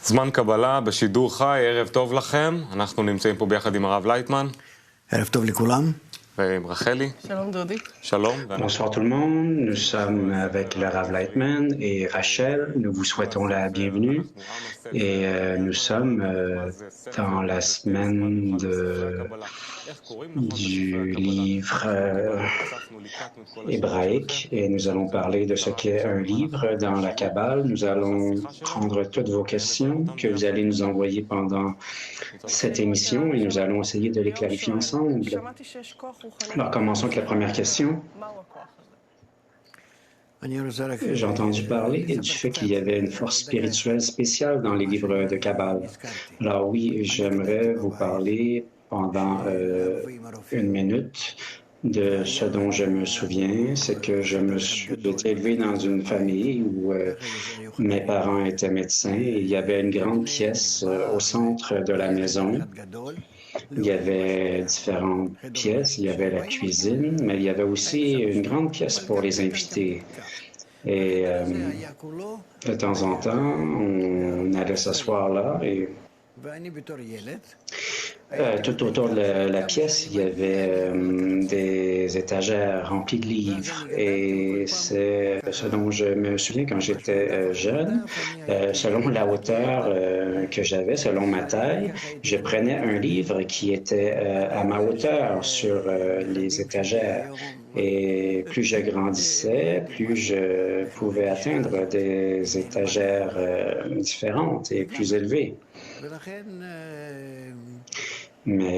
זמן קבלה בשידור חי, ערב טוב לכם. אנחנו נמצאים פה ביחד עם הרב לייטמן. ערב טוב לכולם. ועם רחלי. שלום דודי. שלום. Bonsoir tout le monde, nous sommes avec le Rav Leitman et Rachel, nous vous souhaitons la bienvenue et nous sommes dans la semaine du livre hébraïque et nous allons parler de ce qu'est un livre dans la Kabbale. Nous allons prendre toutes vos questions que vous allez nous envoyer pendant cette émission et nous allons essayer de les clarifier ensemble. Alors commençons avec la première question. J'ai entendu parler du fait qu'il y avait une force spirituelle spéciale dans les livres de Kabbale. Alors oui, j'aimerais vous parler pendant une minute de ce dont je me souviens. C'est que j'ai été élevé dans une famille où mes parents étaient médecins et il y avait une grande pièce au centre de la maison. Il y avait différentes pièces, il y avait la cuisine, mais il y avait aussi une grande pièce pour les invités. Et de temps en temps, on allait s'asseoir là et tout autour de la pièce, il y avait des étagères remplies de livres. Et c'est ce dont je me souviens quand j'étais jeune. Selon la hauteur que j'avais, selon ma taille, je prenais un livre qui était à ma hauteur sur les étagères. Et plus je grandissais, plus je pouvais atteindre des étagères différentes et plus élevées. Mais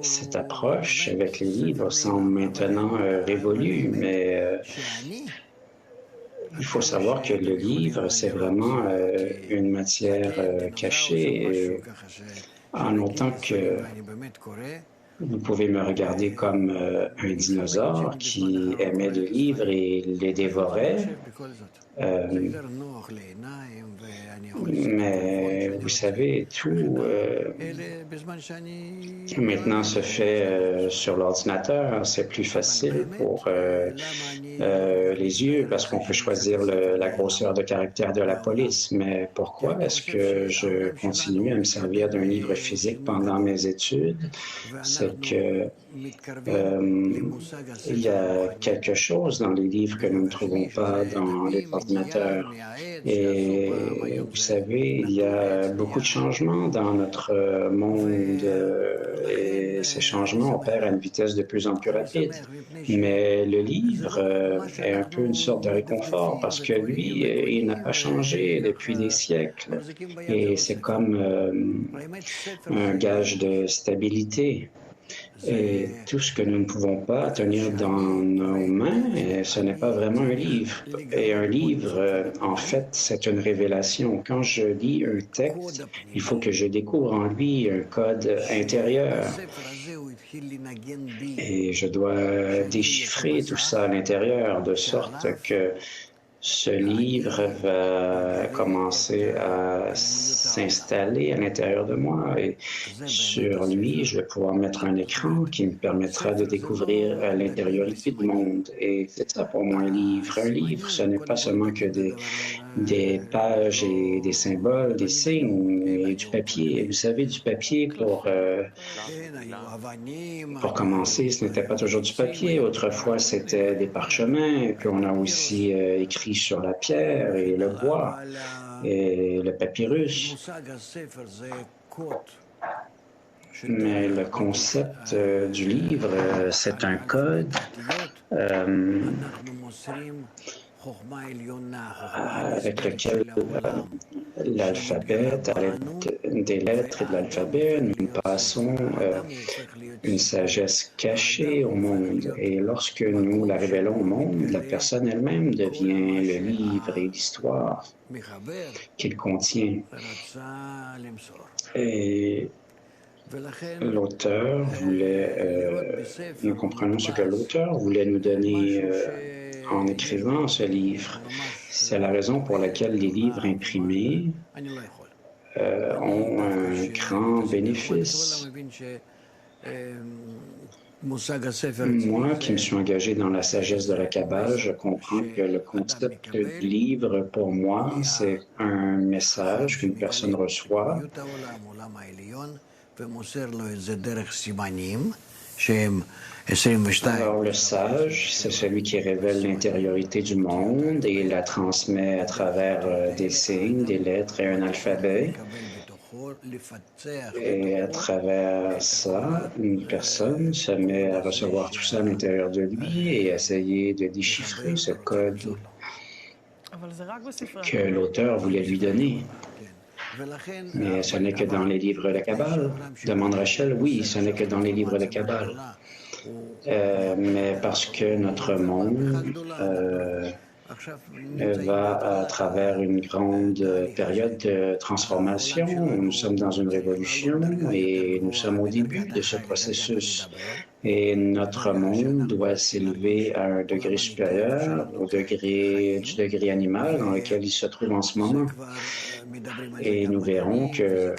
cette approche avec les livres semble maintenant révolue, mais il faut savoir que le livre, c'est vraiment une matière cachée, et en autant que vous pouvez me regarder comme un dinosaure qui aimait les livres et les dévorait. Mais vous savez, tout maintenant se fait sur l'ordinateur. C'est plus facile pour les yeux parce qu'on peut choisir la grosseur de caractère de la police. Mais pourquoi est-ce que je continue à me servir d'un livre physique pendant mes études? C'est que il y a quelque chose dans les livres que nous ne trouvons pas dans les ordinateurs. Et vous savez, il y a beaucoup de changements dans notre monde et ces changements opèrent à une vitesse de plus en plus rapide. Mais le livre est un peu une sorte de réconfort parce que lui, il n'a pas changé depuis des siècles. Et c'est comme un gage de stabilité. Et tout ce que nous ne pouvons pas tenir dans nos mains, ce n'est pas vraiment un livre. Et un livre, en fait, c'est une révélation. Quand je lis un texte, il faut que je découvre en lui un code intérieur. Et je dois déchiffrer tout ça à l'intérieur, de sorte que ce livre va commencer à s'installer à l'intérieur de moi et sur lui, je vais pouvoir mettre un écran qui me permettra de découvrir l'intériorité du monde. Et c'est ça pour moi un livre. Un livre, ce n'est pas seulement que des pages et des symboles, des signes et du papier. Vous savez, du papier pour commencer, ce n'était pas toujours du papier. Autrefois, c'était des parchemins. Et puis on a aussi écrit sur la pierre et le bois et le papyrus. Mais le concept du livre, c'est un code avec lequel l'alphabet, à l'aide des lettres et de l'alphabet, nous passons une sagesse cachée au monde. Et lorsque nous la révélons au monde, la personne elle-même devient le livre et l'histoire qu'il contient. Et l'auteur voulait, nous comprenons ce que l'auteur voulait nous donner en écrivant ce livre. C'est la raison pour laquelle les livres imprimés ont un grand bénéfice. Moi, qui me suis engagé dans la sagesse de la Kabbale, je comprends que le concept du livre, pour moi, c'est un message qu'une personne reçoit. Alors, le sage, c'est celui qui révèle l'intériorité du monde et la transmet à travers des signes, des lettres et un alphabet. Et à travers ça, une personne se met à recevoir tout ça à l'intérieur de lui et essayer de déchiffrer ce code que l'auteur voulait lui donner. Mais ce n'est que dans les livres de Kabbale. Demande Rachel, oui, ce n'est que dans les livres de Kabbale. Mais parce que notre monde va à travers une grande période de transformation. Nous sommes dans une révolution et nous sommes au début de ce processus. Et notre monde doit s'élever à un degré supérieur du degré animal dans lequel il se trouve en ce moment. Et nous verrons que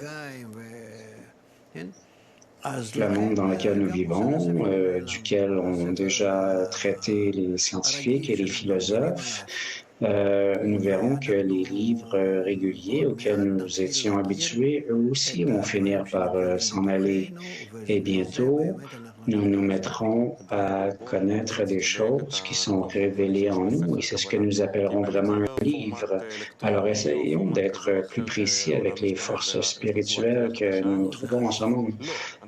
le monde dans lequel nous vivons, duquel ont déjà traité les scientifiques et les philosophes, nous verrons que les livres réguliers auxquels nous étions habitués, eux aussi vont finir par s'en aller. Et bientôt, nous nous mettrons à connaître des choses qui sont révélées en nous, et c'est ce que nous appellerons vraiment un livre. Alors, essayons d'être plus précis avec les forces spirituelles que nous trouvons en ce monde,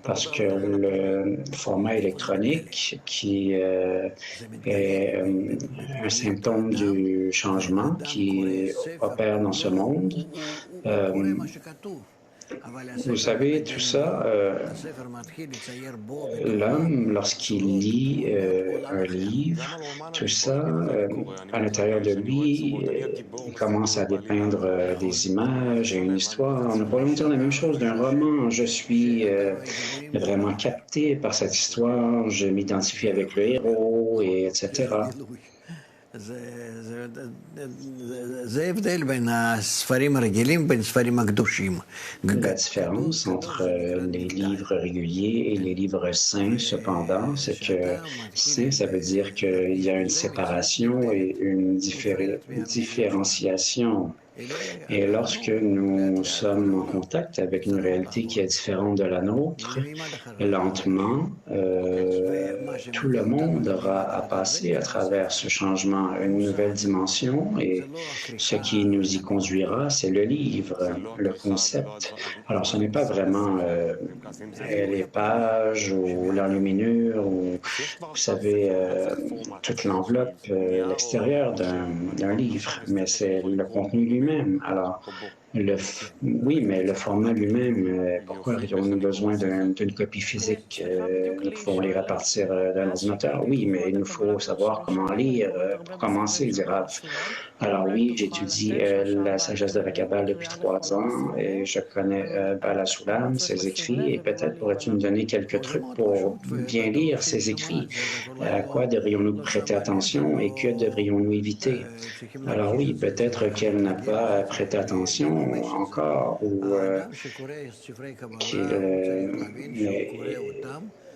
parce que le format électronique, qui est un symptôme du changement qui opère dans ce monde, vous savez, tout ça, l'homme, lorsqu'il lit un livre, tout ça, à l'intérieur de lui, il commence à dépeindre des images et une histoire. Nous pourrions dire la même chose d'un roman. Je suis vraiment capté par cette histoire, je m'identifie avec le héros, et etc. La différence entre les livres réguliers et les livres saints, cependant, c'est que saint, ça veut dire qu'il y a une séparation et une différenciation. Et lorsque nous sommes en contact avec une réalité qui est différente de la nôtre, lentement, tout le monde aura à passer à travers ce changement à une nouvelle dimension, et ce qui nous y conduira, c'est le livre, le concept. Alors, ce n'est pas vraiment les pages ou l'enluminure ou, vous savez, toute l'enveloppe, l'extérieur d'un livre, mais c'est le contenu lui-même. Alors, oui, mais le format lui-même, pourquoi aurions-nous besoin d'une copie physique? Nous pouvons lire à partir d'un ordinateur. Oui, mais il nous faut savoir comment lire pour commencer, dit Rav. Alors oui, j'étudie la sagesse de la Kabbale depuis 3 ans et je connais Bala Sulam, ses écrits, et peut-être pourrais-tu nous donner quelques trucs pour bien lire ses écrits? À quoi devrions-nous prêter attention et que devrions-nous éviter? Alors oui, peut-être qu'elle n'a pas prêté attention encore, ou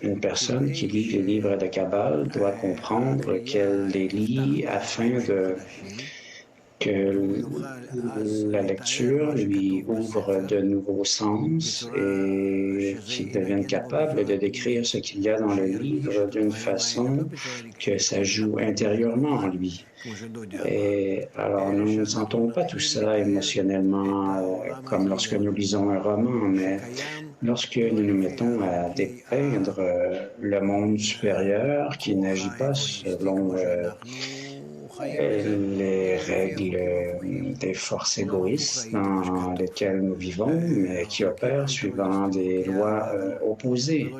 une personne qui lit les livres de Kabbale doit comprendre qu'elle les lit afin que la lecture lui ouvre de nouveaux sens et qu'il devienne capable de décrire ce qu'il y a dans le livre d'une façon que ça joue intérieurement en lui. Et alors, nous ne sentons pas tout ça émotionnellement comme lorsque nous lisons un roman, mais lorsque nous nous mettons à dépeindre le monde supérieur qui n'agit pas selon les règles des forces égoïstes dans lesquelles nous vivons, mais qui opèrent suivant des lois opposées.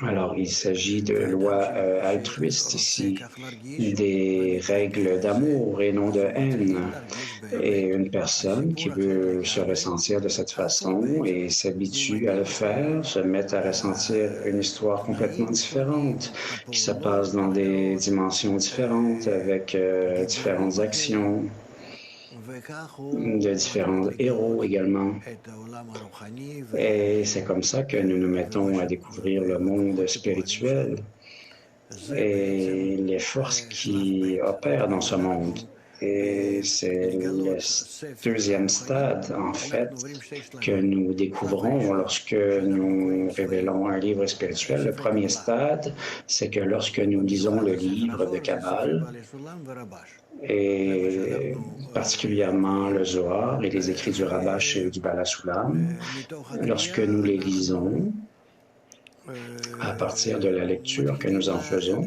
Alors, il s'agit de lois altruistes ici, des règles d'amour et non de haine. Et une personne qui veut se ressentir de cette façon et s'habitue à le faire, se met à ressentir une histoire complètement différente, qui se passe dans des dimensions différentes, avec différentes actions. de différents héros également. Et c'est comme ça que nous nous mettons à découvrir le monde spirituel et les forces qui opèrent dans ce monde. Et c'est le deuxième stade, en fait, que nous découvrons lorsque nous révélons un livre spirituel. Le premier stade, c'est que lorsque nous lisons le livre de Kabbale, et particulièrement le Zohar et les écrits du Rabash et du Baal HaSulam, lorsque nous les lisons, à partir de la lecture que nous en faisons,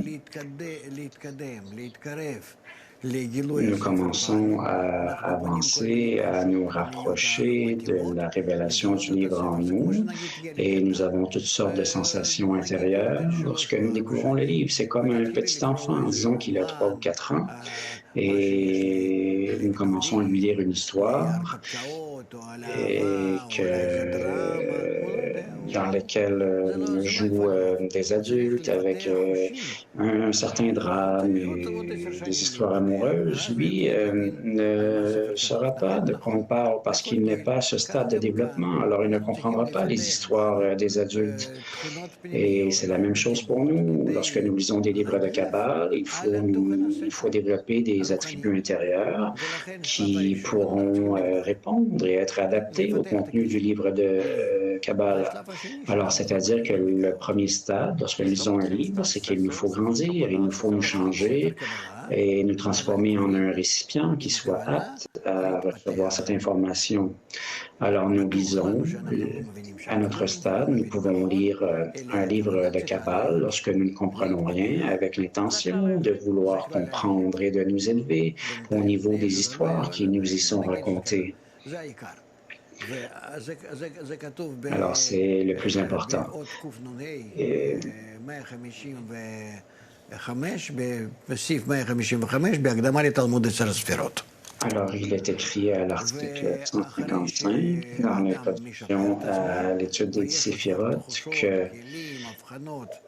nous commençons à avancer, à nous rapprocher de la révélation du livre en nous et nous avons toutes sortes de sensations intérieures lorsque nous découvrons le livre. C'est comme un petit enfant, disons qu'il a 3 ou 4 ans, et nous commençons à lui lire une histoire et dans laquelle jouent des adultes avec un certain drame et des histoires amoureuses. Lui ne saura pas de quoi on parle parce qu'il n'est pas à ce stade de développement, alors il ne comprendra pas les histoires des adultes. Et c'est la même chose pour nous. Lorsque nous lisons des livres de Kabbale, il faut développer des attributs intérieurs qui pourront répondre et être adaptés au contenu du livre de Kabbale. Alors, c'est-à-dire que le premier stade, lorsque nous lisons un livre, c'est qu'il nous faut grandir, il nous faut nous changer et nous transformer en un récipient qui soit apte à recevoir cette information. Alors, nous lisons à notre stade, nous pouvons lire un livre de Kabbale lorsque nous ne comprenons rien, avec l'intention de vouloir comprendre et de nous élever au niveau des histoires qui nous y sont racontées. Alors, c'est le plus important. Et alors, il est écrit à l'article 155 dans l'introduction à l'étude des Séphirotes que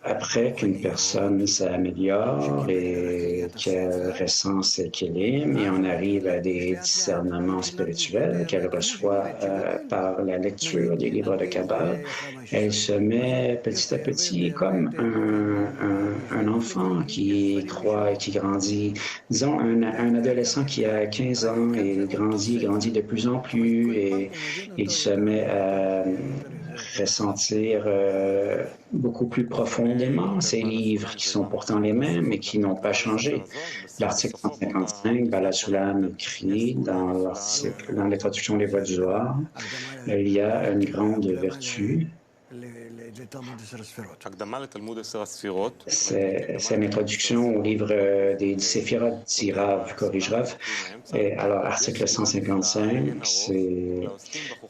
après qu'une personne s'améliore et qu'elle ressent ses kélim et on arrive à des discernements spirituels qu'elle reçoit par la lecture des livres de Kabbale, elle se met petit à petit comme un enfant qui croit et qui grandit. Disons, un adolescent qui a 15 ans et grandit de plus en plus et il se met à ressentir beaucoup plus profondément ces livres qui sont pourtant les mêmes et qui n'ont pas changé. L'article 155, Baal HaSulam écrit dans l'introduction des voies du Zohar, il y a une grande vertu. C'est une introduction au livre des Séphirotes, dit Rav, corrige Rav. Et alors, article 155, c'est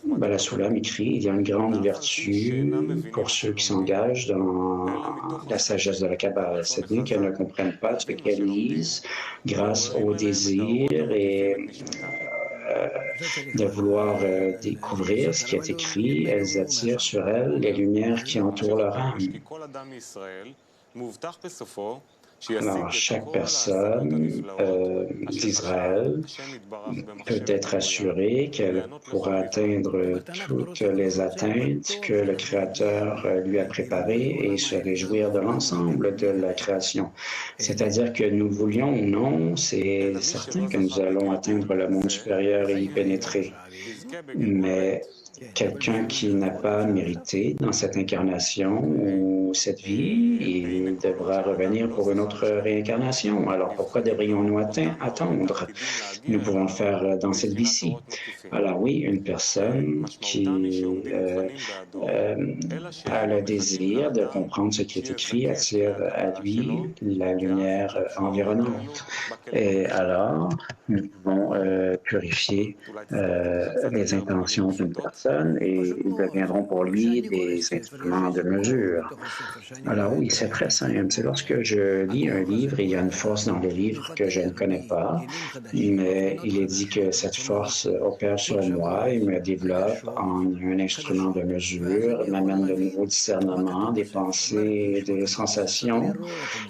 Baal HaSulam écrit, il y a une grande vertu pour ceux qui s'engagent dans la sagesse de la Kabbale. C'est bien qu'elles ne comprennent pas ce qu'elles lisent grâce au désir et de vouloir découvrir ce qui est écrit, elles attirent sur elles les lumières qui entourent leur âme. Alors, chaque personne d'Israël peut être assurée qu'elle pourra atteindre toutes les atteintes que le Créateur lui a préparées et se réjouir de l'ensemble de la création. C'est-à-dire que nous voulions ou non, c'est certain que nous allons atteindre le monde supérieur et y pénétrer. Mais quelqu'un qui n'a pas mérité dans cette incarnation ou cette vie, il devra revenir pour une autre réincarnation. Alors pourquoi devrions-nous attendre? Nous pouvons le faire dans cette vie-ci. Alors oui, une personne qui a le désir de comprendre ce qui est écrit attire à lui la lumière environnante. Et alors, nous pouvons purifier les intentions d'une personne et ils deviendront pour lui des instruments de mesure. Alors oui, c'est très simple. C'est lorsque je lis lis un livre et il y a une force dans le livre que je ne connais pas, mais il est dit que cette force opère sur moi et me développe en un instrument de mesure, m'amène de nouveaux discernements, des pensées, des sensations.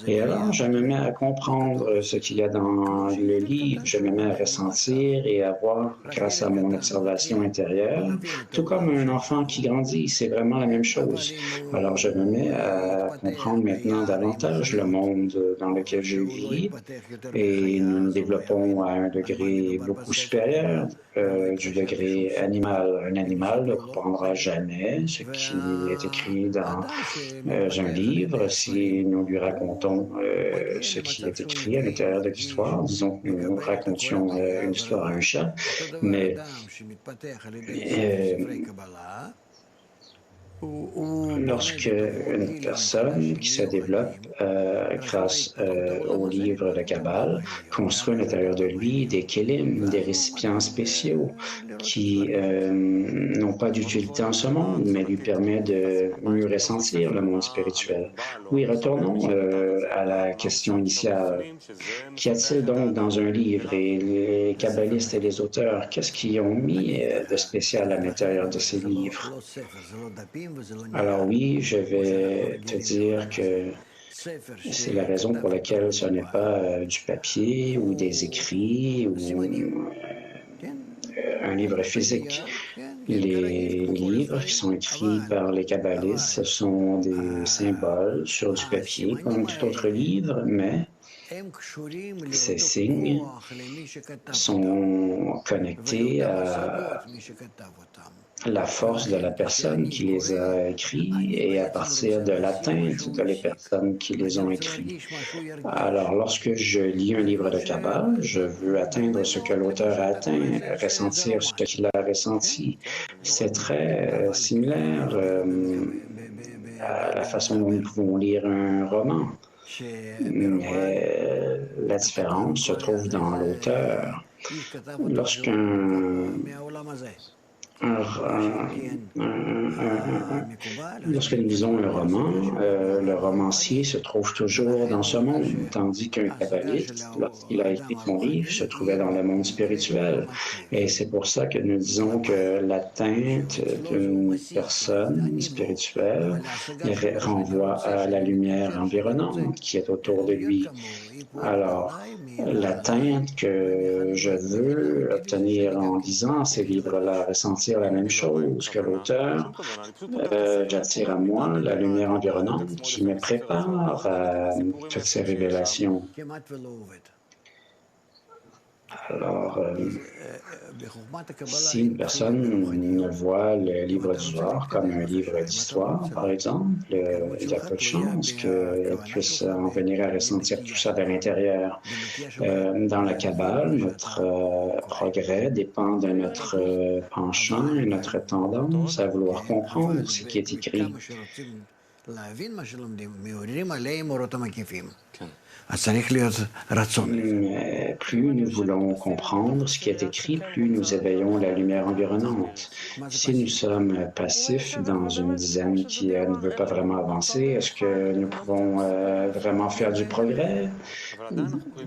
Et alors, je me mets à comprendre ce qu'il y a dans le livre, je me mets à ressentir et à voir grâce à mon observation intérieure, tout comme un enfant qui grandit, c'est vraiment la même chose. Alors, je me mets à comprendre maintenant davantage le monde dans lequel je vis et nous nous développons à un degré beaucoup supérieur du degré animal. Un animal ne comprendra jamais ce qui est écrit dans un livre si nous lui racontons ce qui est écrit à l'intérieur de l'histoire. Disons que nous racontions une histoire à un chat, mais lorsque une personne qui se développe grâce au livre de Kabbale construit à l'intérieur de lui des kélim, des récipients spéciaux qui n'ont pas d'utilité en ce monde, mais lui permet de mieux ressentir le monde spirituel. Oui, retournons à la question initiale. Qu'y a-t-il donc dans un livre et les kabbalistes et les auteurs, qu'est-ce qu'ils ont mis de spécial à l'intérieur de ces livres? Alors oui, je vais te dire que c'est la raison pour laquelle ce n'est pas du papier ou des écrits ou un livre physique. Les livres qui sont écrits par les kabbalistes, ce sont des symboles sur du papier comme tout autre livre, mais ces signes sont connectés à la force de la personne qui les a écrits et à partir de l'atteinte de les personnes qui les ont écrits. Alors, lorsque je lis un livre de Kabbale, je veux atteindre ce que l'auteur a atteint, ressentir ce qu'il a ressenti. C'est très similaire à la façon dont nous pouvons lire un roman. Mais la différence se trouve dans l'auteur. Lorsque nous lisons un roman, le romancier se trouve toujours dans ce monde, tandis qu'un kabbaliste, lorsqu'il a écrit son livre, se trouvait dans le monde spirituel. Et c'est pour ça que nous disons que l'atteinte d'une personne spirituelle renvoie à la lumière environnante qui est autour de lui. Alors, l'atteinte que je veux obtenir en lisant ces livres-là, ressentir la même chose que l'auteur, j'attire à moi la lumière environnante qui me prépare à toutes ces révélations. Alors, si une personne ne voit le livre du Zohar comme un livre d'histoire, par exemple, il y a peu de chances qu'elle puisse en venir à ressentir tout ça de l'intérieur. Dans la Kabbale, notre progrès dépend de notre penchant et notre tendance à vouloir comprendre ce qui est écrit. Mais plus nous voulons comprendre ce qui est écrit, plus nous éveillons la lumière environnante. Si nous sommes passifs dans une dizaine qui ne veut pas vraiment avancer, est-ce que nous pouvons vraiment faire du progrès?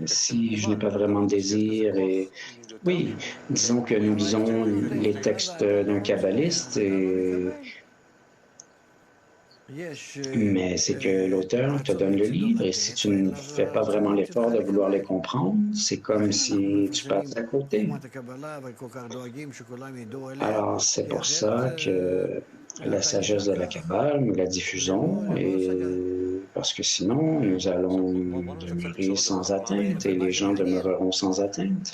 Si je n'ai pas vraiment de désir et... Oui, disons que nous lisons les textes d'un kabbaliste et... Mais c'est que l'auteur te donne le livre et si tu ne fais pas vraiment l'effort de vouloir les comprendre, c'est comme si tu passes à côté. Alors, c'est pour ça que la sagesse de la Kabbale, nous la diffusons et parce que sinon, nous allons demeurer sans atteinte et les gens demeureront sans atteinte.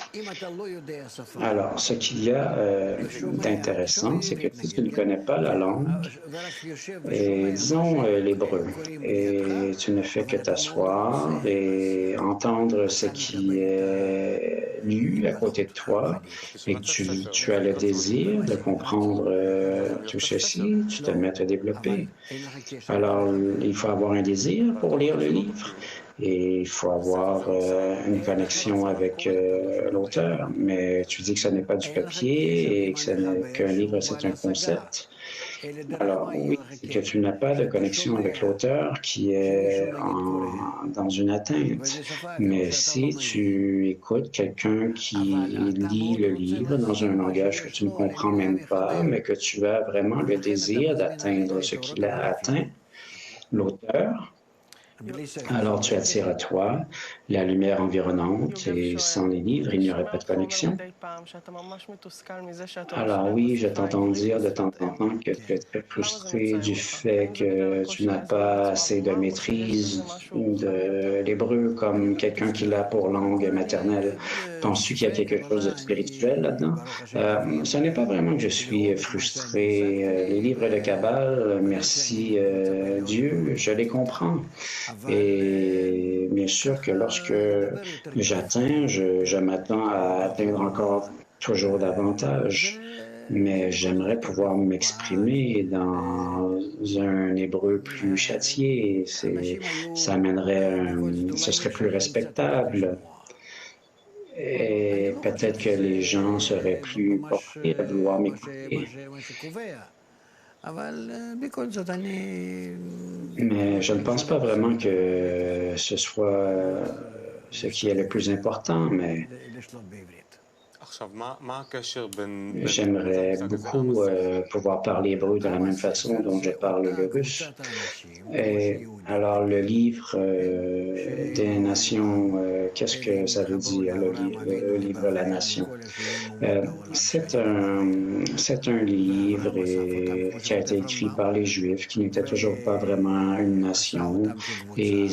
Alors, ce qu'il y a d'intéressant, c'est que si tu ne connais pas la langue, et disons l'hébreu, et tu ne fais que t'asseoir et entendre ce qui est lu à côté de toi, et que tu as le désir de comprendre tout ceci, tu te mets à te développer. Alors, il faut avoir un désir pour lire le livre. Et il faut avoir une connexion avec l'auteur. Mais tu dis que ce n'est pas du papier et que qu'un livre, c'est un concept. Alors oui, c'est que tu n'as pas de connexion avec l'auteur qui est dans une atteinte. Mais si tu écoutes quelqu'un qui lit le livre dans un langage que tu ne comprends même pas, mais que tu as vraiment le désir d'atteindre ce qu'il a atteint, l'auteur, alors tu attires à toi la lumière environnante et sans les livres, il n'y aurait pas de connexion. Alors oui, je t'entends dire de temps en temps que tu es très frustré du fait que tu n'as pas assez de maîtrise de l'hébreu comme quelqu'un qui l'a pour langue maternelle. Penses-tu qu'il y a quelque chose de spirituel là-dedans? Ce n'est pas vraiment que je suis frustré. Les livres de Kabbale, merci Dieu, je les comprends. Et bien sûr que lorsque j'atteins, je m'attends à atteindre encore toujours davantage. Mais j'aimerais pouvoir m'exprimer dans un hébreu plus châtié. Ça amènerait, ce serait plus respectable. Et peut-être que les gens seraient plus portés à vouloir m'écouter. Mais je ne pense pas vraiment que ce soit ce qui est le plus important, mais j'aimerais beaucoup pouvoir parler hébreu de la même façon dont je parle le russe. Et alors, le livre des nations, qu'est-ce que ça veut dire, le livre La Nation? C'est un livre qui a été écrit par les Juifs, qui n'étaient toujours pas vraiment une nation, et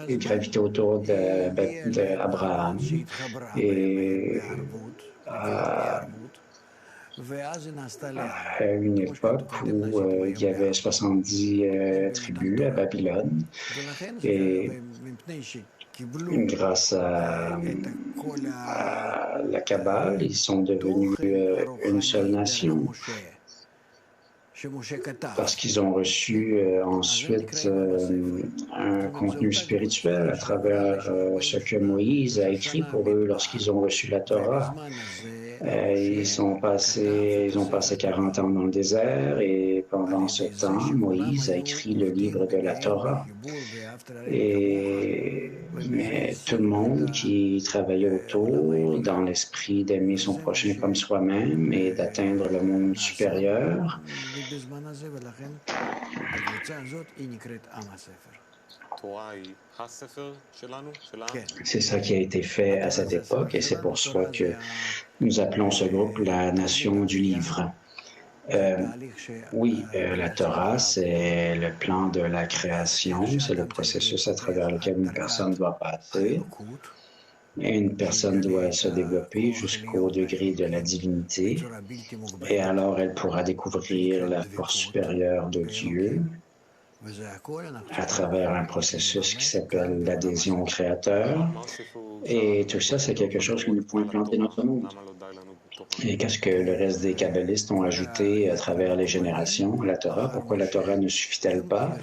ils gravitaient autour d'Abraham. Et à une époque où il y avait 70 tribus à Babylone, et grâce à la Kabbale, ils sont devenus une seule nation parce qu'ils ont reçu ensuite un contenu spirituel à travers ce que Moïse a écrit pour eux lorsqu'ils ont reçu la Torah. Ils ont passé 40 ans dans le désert et pendant ce temps, Moïse a écrit le livre de la Torah. Mais tout le monde qui travaillait autour dans l'esprit d'aimer son prochain comme soi-même et d'atteindre le monde supérieur, c'est ça qui a été fait à cette époque et c'est pour ça que nous appelons ce groupe la Nation du Livre. Oui, la Torah, c'est le plan de la création, c'est le processus à travers lequel une personne doit passer. Et une personne doit se développer jusqu'au degré de la divinité, et alors elle pourra découvrir la force supérieure de Dieu à travers un processus qui s'appelle l'adhésion au Créateur. Et tout ça, c'est quelque chose qui nous peut implanter dans notre monde. Et qu'est-ce que le reste des kabbalistes ont ajouté à travers les générations à la Torah? Pourquoi la Torah ne suffit-elle pas?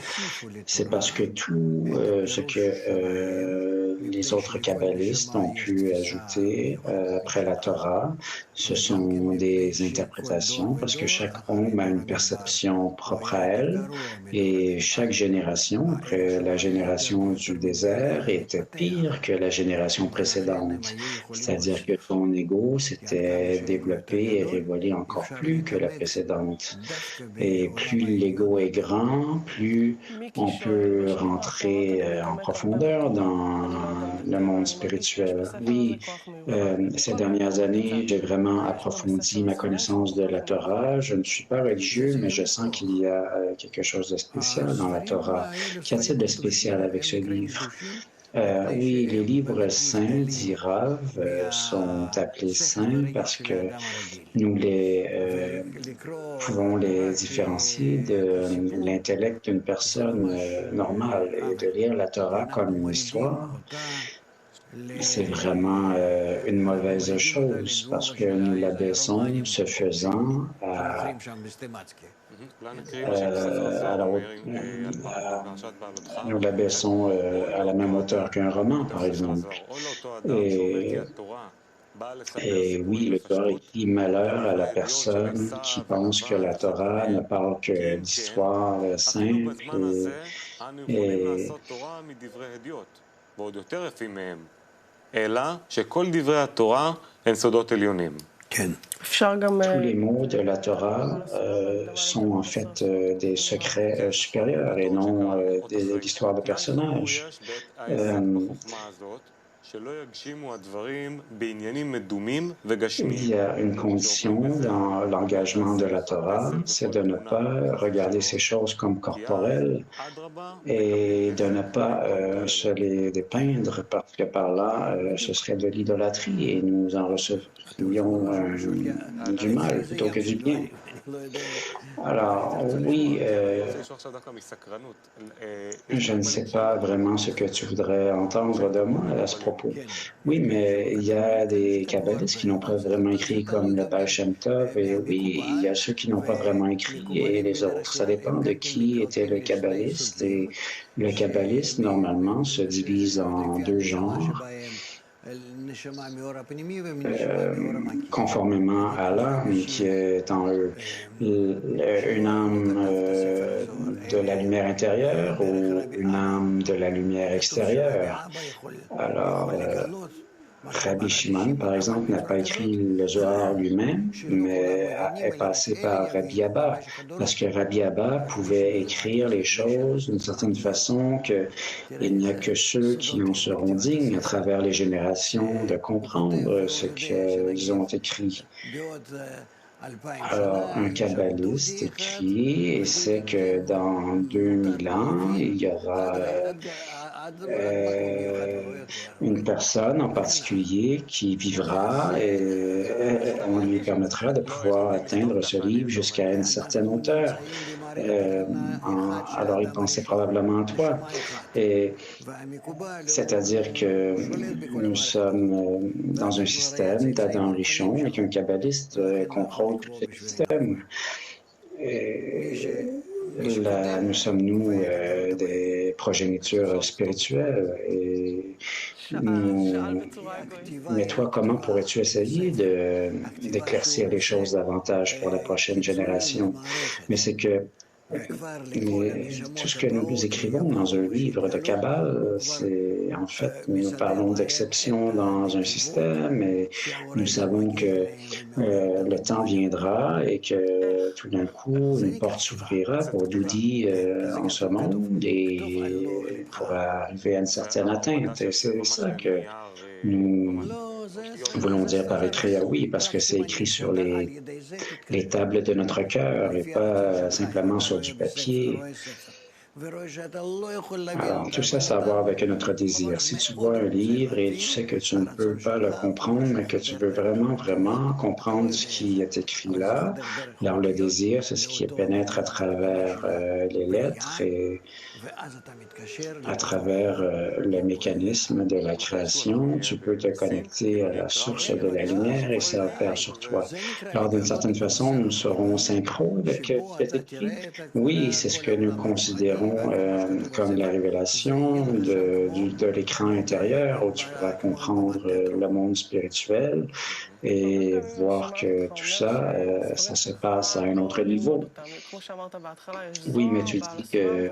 C'est parce que tout ce que les autres kabbalistes ont pu ajouter après la Torah, ce sont des interprétations, parce que chaque homme a une perception propre à elle, et chaque génération, après la génération du désert, était pire que la génération précédente. C'est-à-dire que son ego s'était développé et révélé encore plus que la précédente. Et plus l'ego est grand, plus on peut rentrer en profondeur dans le monde spirituel. Oui, ces dernières années, j'ai vraiment approfondi ma connaissance de la Torah. Je ne suis pas religieux, mais je sens qu'il y a quelque chose de spécial dans la Torah. Qu'y a-t-il de spécial avec ce livre? Oui, les livres saints d'Irav sont appelés saints parce que nous pouvons les différencier de l'intellect d'une personne normale. Et de lire la Torah comme une histoire, c'est vraiment une mauvaise chose parce que nous l'abaissons ce faisant nous l'abaissons à la même hauteur qu'un roman, par exemple. Et Et oui, le Zohar écrit malheur à la personne qui pense que la Torah ne parle que d'histoires simples et ועוד יותר יפים מהם, אלא שכל דברי התורה הן סודות עליונים. tous les mots de la Torah sont en fait des secrets supérieurs et non de l'histoire de personnages. Il y a une condition dans l'engagement de la Torah, c'est de ne pas regarder ces choses comme corporelles et de ne pas se les dépeindre parce que par là, ce serait de l'idolâtrie et nous en recevrions du mal plutôt que du bien. Alors, oui, je ne sais pas vraiment ce que tu voudrais entendre de moi à ce propos. Oui, mais il y a des kabbalistes qui n'ont pas vraiment écrit comme le Baal Shem Tov, et oui, il y a ceux qui n'ont pas vraiment écrit et les autres. Ça dépend de qui était le kabbaliste, et le kabbaliste, normalement, se divise en deux genres. Conformément à l'âme qui est en eux, une âme de la lumière intérieure ou une âme de la lumière extérieure. Alors, Rabbi Shimon, par exemple, n'a pas écrit le Zohar lui-même, mais est passé par Rabbi Abba, parce que Rabbi Abba pouvait écrire les choses d'une certaine façon qu'il n'y a que ceux qui en seront dignes à travers les générations de comprendre ce qu'ils ont écrit. Alors, un kabbaliste écrit et sait que dans 2000 ans, il y aura une personne en particulier qui vivra et on lui permettra de pouvoir atteindre ce livre jusqu'à une certaine hauteur. Alors, il pensait probablement à toi. C'est-à-dire que nous sommes dans un système d'Adam Richon et qu'un kabbaliste contrôle tout ce système. Là, nous sommes, des progénitures spirituelles. Mais toi, comment pourrais-tu essayer d'éclaircir les choses davantage pour la prochaine génération? Mais c'est que tout ce que nous écrivons dans un livre de Kabbale, c'est en fait, nous parlons d'exception dans un système et nous savons que le temps viendra et que tout d'un coup, une porte s'ouvrira pour Doudi en ce monde et pour arriver à une certaine atteinte. Et c'est ça que nous voulons dire par écrire, oui, parce que c'est écrit sur les tables de notre cœur et pas simplement sur du papier. Alors, tout ça, ça a à voir avec notre désir. Si tu vois un livre et tu sais que tu ne peux pas le comprendre, mais que tu veux vraiment, vraiment comprendre ce qui est écrit là, alors le désir, c'est ce qui pénètre à travers les lettres et à travers le mécanisme de la création, tu peux te connecter à la source de la lumière et ça opère sur toi. Alors, d'une certaine façon, nous serons synchro avec ce qui est écrit. Oui, c'est ce que nous considérons comme la révélation de l'écran intérieur où tu pourras comprendre le monde spirituel et voir que tout ça, ça se passe à un autre niveau. Oui, mais tu dis que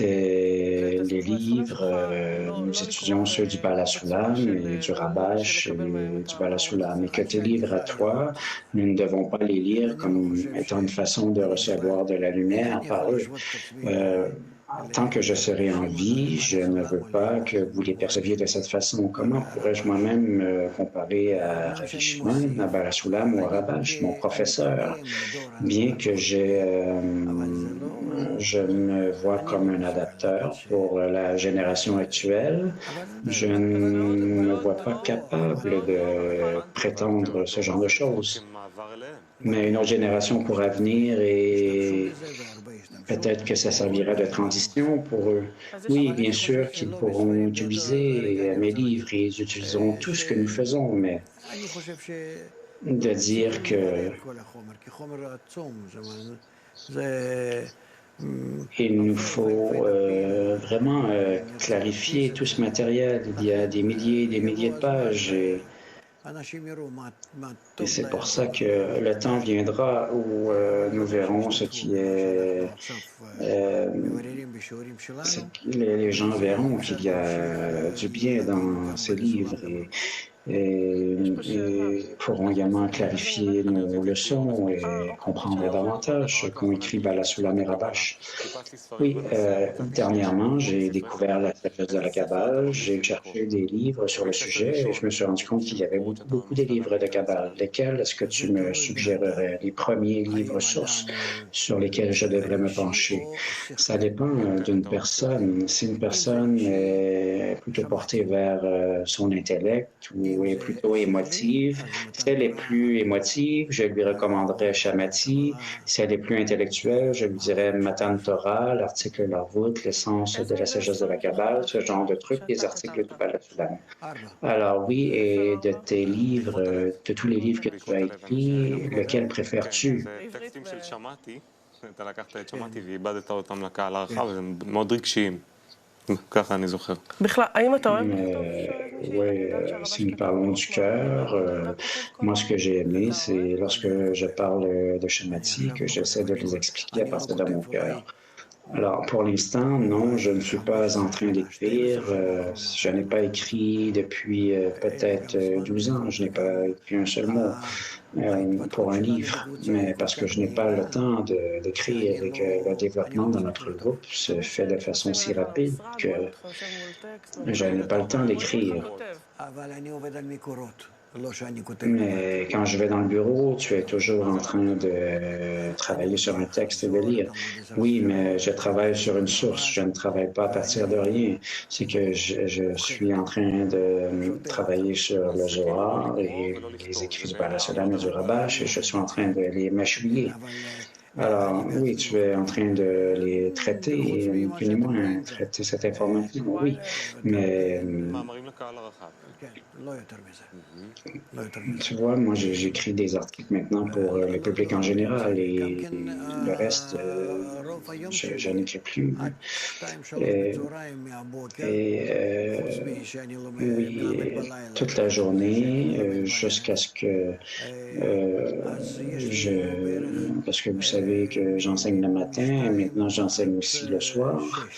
les livres, nous étudions ceux du Baal HaSulam et du Rabash et du Baal HaSulam, et que tes livres à toi, nous ne devons pas les lire comme étant une façon de recevoir de la lumière par eux. Tant que je serai en vie, je ne veux pas que vous les perceviez de cette façon. Comment pourrais-je moi-même me comparer à Rabbi Shimon, à Baal HaSulam ou à Rabash, mon professeur? Bien que je me vois comme un adapteur pour la génération actuelle, je ne me vois pas capable de prétendre ce genre de choses. Mais une autre génération pourra venir et peut-être que ça servira de transition pour eux. Oui, bien sûr qu'ils pourront utiliser mes livres et ils utiliseront tout ce que nous faisons, mais de dire que il nous faut vraiment clarifier tout ce matériel. Il y a des milliers et des milliers de pages et Et c'est pour ça que le temps viendra où nous verrons ce qui est... les gens verront qu'il y a du bien dans ces livres et pourront également clarifier nos leçons et comprendre davantage ce qu'ont écrit Bala Sulam et Rabash. Oui, dernièrement, j'ai découvert la sagesse de la Kabbale, j'ai cherché des livres sur le sujet et je me suis rendu compte qu'il y avait beaucoup de livres de Kabbale. Lesquels est-ce que tu me suggérerais? Les premiers livres sources sur lesquels je devrais me pencher? Ça dépend d'une personne. Si une personne est plutôt portée vers son intellect ou est plutôt émotive, si elle est plus émotive, je lui recommanderais Shamati. Si elle est plus intellectuelle, je lui dirais Matan Torah, l'article Larvout, l'essence de la sagesse de la Kabbale, ce genre de trucs, les articles du Bala Sulam. Alors oui, et de tes livres, de tous les livres que tu as écrits, lequel préfères-tu? אתה לקחת את שמעתי ואיבדת אותם לקהל הרחב, וזה מאוד רגשיים. ככה אני זוכר. בכלל, האם אתה אוהב? Oui, si nous parlons du cœur, moi ce que j'ai aimé, c'est lorsque je parle de Shamati, que j'essaie de les expliquer à partir de mon cœur. Alors, pour l'instant, non, je ne suis pas en train d'écrire. Je n'ai pas écrit depuis peut-être 12 ans. Je n'ai pas écrit un seul mot pour un livre, mais parce que je n'ai pas le temps d'écrire et que le développement dans notre groupe se fait de façon si rapide que je n'ai pas le temps d'écrire. Mais quand je vais dans le bureau, tu es toujours en train de travailler sur un texte et de lire. Oui, mais je travaille sur une source, je ne travaille pas à partir de rien. C'est que je suis en train de travailler sur le Zohar et les écrits du Bala Sulam et du Rabash et je suis en train de les mâchouiller. Alors, oui, tu es en train de les traiter et plus ni moins traiter cette information, oui, mais tu vois, moi j'écris des articles maintenant pour le public en général et le reste, je n'écris plus. Oui, toute la journée, jusqu'à ce que parce que vous savez que j'enseigne le matin et maintenant j'enseigne aussi le soir.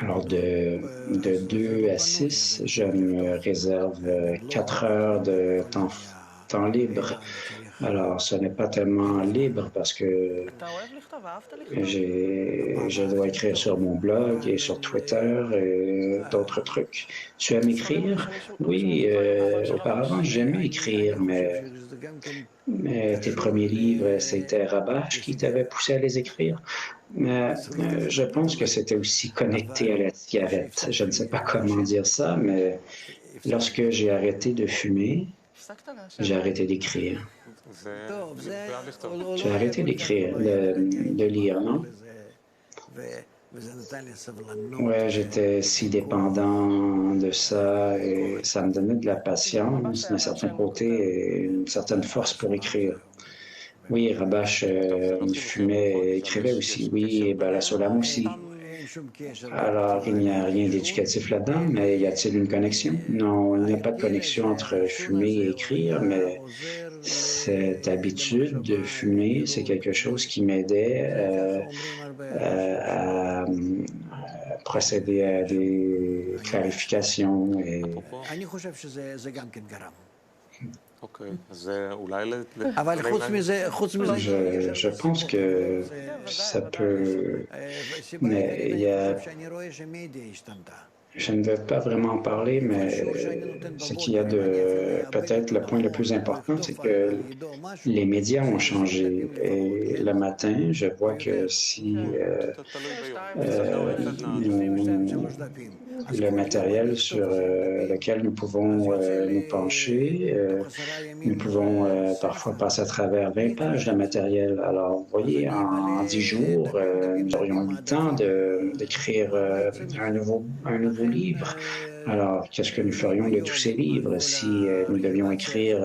Alors, de 2 à 6, je me réserve 4 heures de temps libre. Alors, ce n'est pas tellement libre parce que je dois écrire sur mon blog et sur Twitter et d'autres trucs. Tu aimes écrire? Oui, auparavant, j'aimais écrire, mais tes premiers livres, c'était Rabash qui t'avait poussé à les écrire. Mais je pense que c'était aussi connecté à la cigarette. Je ne sais pas comment dire ça, mais lorsque j'ai arrêté de fumer, j'ai arrêté d'écrire. J'ai arrêté d'écrire, de lire, non? Ouais, j'étais si dépendant de ça et ça me donnait de la patience d'un certain côté et une certaine force pour écrire. Oui, Rabash fumait et écrivait aussi, oui, et Bala Sulam aussi. Alors, il n'y a rien d'éducatif là-dedans, mais y a-t-il une connexion? Non, il n'y a pas de connexion entre fumer et écrire, mais cette habitude de fumer, c'est quelque chose qui m'aidait à procéder à des clarifications. Je pense que ça peut, mais je ne vais pas vraiment en parler, mais ce qu'il y a de peut-être le point le plus important, c'est que les médias ont changé. Et le matin, je vois que si le matériel sur lequel nous pouvons nous pencher, nous pouvons parfois passer à travers 20 pages de matériel. Alors, vous voyez, en 10 jours, nous aurions eu le temps d'écrire un nouveau nouveaux livres. Alors, qu'est-ce que nous ferions de tous ces livres si nous devions écrire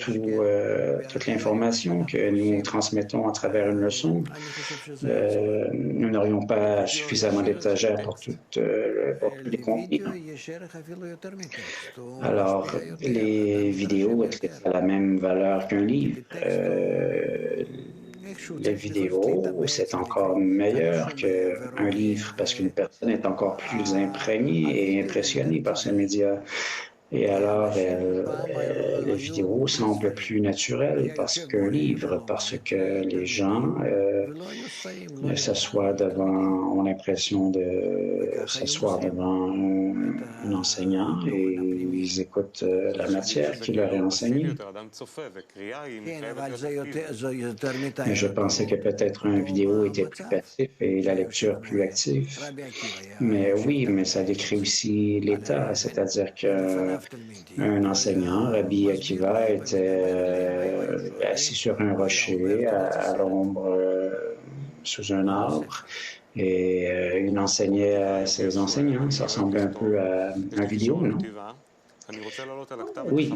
toute l'information que nous transmettons à travers une leçon? Nous n'aurions pas suffisamment d'étagères pour tous les contenir. Alors, les vidéos étaient à la même valeur qu'un livre. Les vidéos, c'est encore meilleur qu'un livre parce qu'une personne est encore plus imprégnée et impressionnée par ce média. Et alors, les vidéos semblent plus naturelles qu'un livre, parce que les gens s'assoient devant, ont l'impression de s'asseoir devant un enseignant et ils écoutent la matière qui leur est enseignée. Mais je pensais que peut-être une vidéo était plus passif et la lecture plus active. Mais oui, mais ça décrit aussi l'état, c'est-à-dire que un enseignant, Rabbi Akiva, était assis sur un rocher à l'ombre sous un arbre et il enseignait à ses enseignants. Ça ressemble un peu à une vidéo, non? Oui,